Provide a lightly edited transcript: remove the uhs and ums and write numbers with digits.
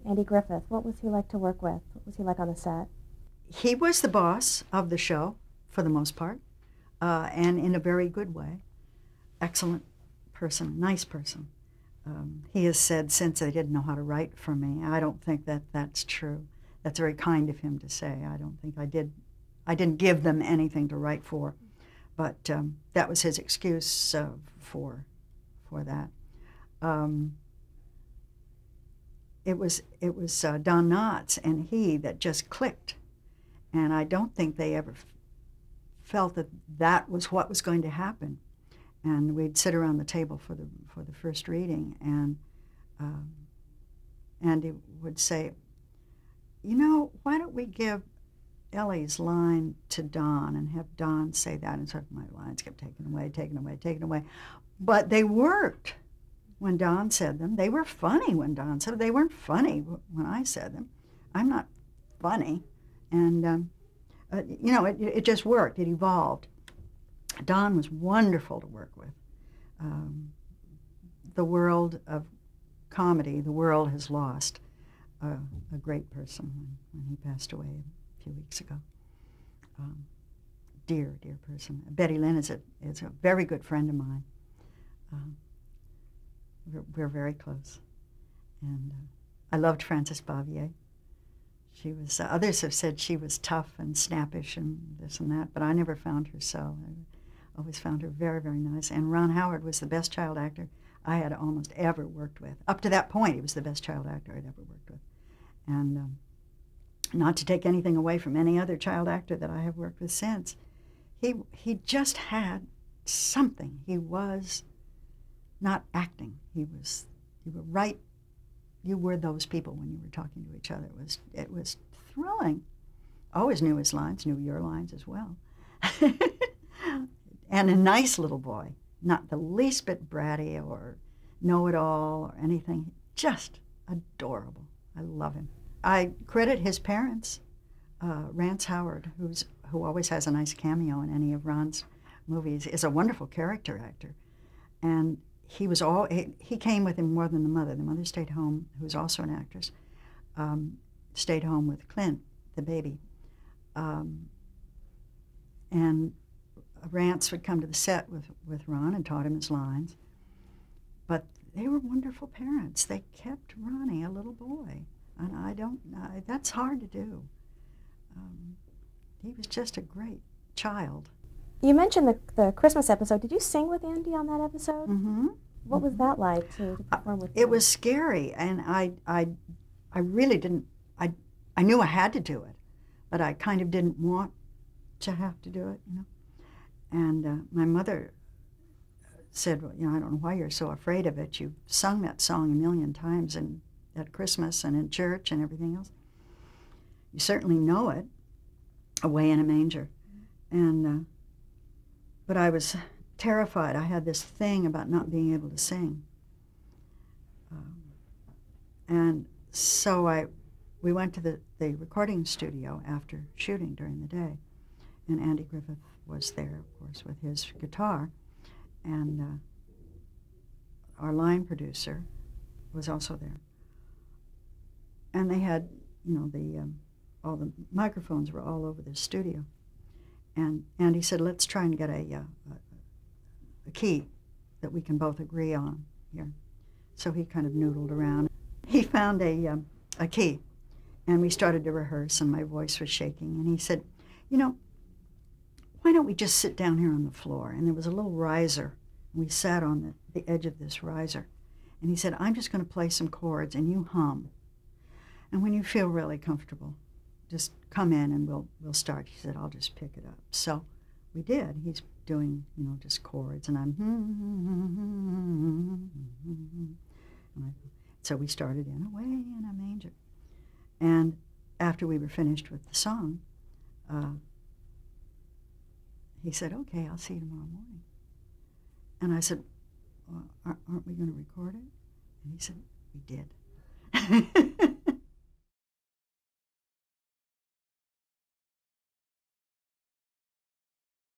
Andy Griffith. What was he like to work with? What was he like on the set? He was the boss of the show, for the most part, and in a very good way. Excellent person, nice person. He has said since they didn't know how to write for me. I don't think that that's true. That's very kind of him to say. I don't think I did. I didn't give them anything to write for, but that was his excuse for that. It was Don Knotts and he that just clicked, and I don't think they ever felt that that was what was going to happen. And we'd sit around the table for the first reading, and Andy would say, "You know, why don't we give Ellie's line to Don and have Don say that?" And so my lines kept taken away, taken away, taken away. But they worked when Don said them. They were funny when Don said them. They weren't funny when I said them. I'm not funny. And, you know, it just worked. It evolved. Don was wonderful to work with. The world of comedy, the world has lost a great person when he passed away a few weeks ago. Dear, dear person. Betty Lynn is a very good friend of mine. We're very close. And I loved Frances Bavier. She was, others have said she was tough and snappish and this and that, but I never found her so. I always found her very, very nice. And Ron Howard was the best child actor I had almost ever worked with. Up to that point, he was the best child actor I'd ever worked with. And not to take anything away from any other child actor that I have worked with since, he just had something. He was not acting. You were right. You were those people when you were talking to each other. It was thrilling. Always knew his lines, knew your lines as well. And a nice little boy, not the least bit bratty or know-it-all or anything. Just adorable. I love him. I credit his parents, Rance Howard, who always has a nice cameo in any of Ron's movies, is a wonderful character actor. And he came with him more than the mother. The mother stayed home, who was also an actress, stayed home with Clint, the baby. And Rance would come to the set with Ron and taught him his lines. But they were wonderful parents. They kept Ronnie a little boy. And that's hard to do. He was just a great child. You mentioned the Christmas episode. Did you sing with Andy on that episode? Mm-hmm. What was that like to perform with him? It was scary, and I really didn't. I knew I had to do it, but I kind of didn't want to have to do it, you know. And my mother said, "Well, you know, I don't know why you're so afraid of it. You've sung that song a million times at Christmas and in church and everything else. You certainly know it, Away in a Manger." And but I was terrified. I had this thing about not being able to sing. And so we went to the recording studio after shooting during the day, and Andy Griffith was there, of course, with his guitar, and our line producer was also there. And they had, you know, all the microphones were all over the studio. And Andy said, "Let's try and get a key that we can both agree on here." So he kind of noodled around. He found a key, and we started to rehearse, and my voice was shaking. And he said, "You know, why don't we just sit down here on the floor?" And there was a little riser. We sat on the edge of this riser. And he said, "I'm just going to play some chords, and you hum. And when you feel really comfortable, just come in and we'll start." He said, "I'll just pick it up." So we did. He's doing, you know, just chords, and I'm so we started in Away in a Manger. And after we were finished with the song, he said, "Okay, I'll see you tomorrow morning." And I said, "Well, aren't we going to record it?" And he said, "We did."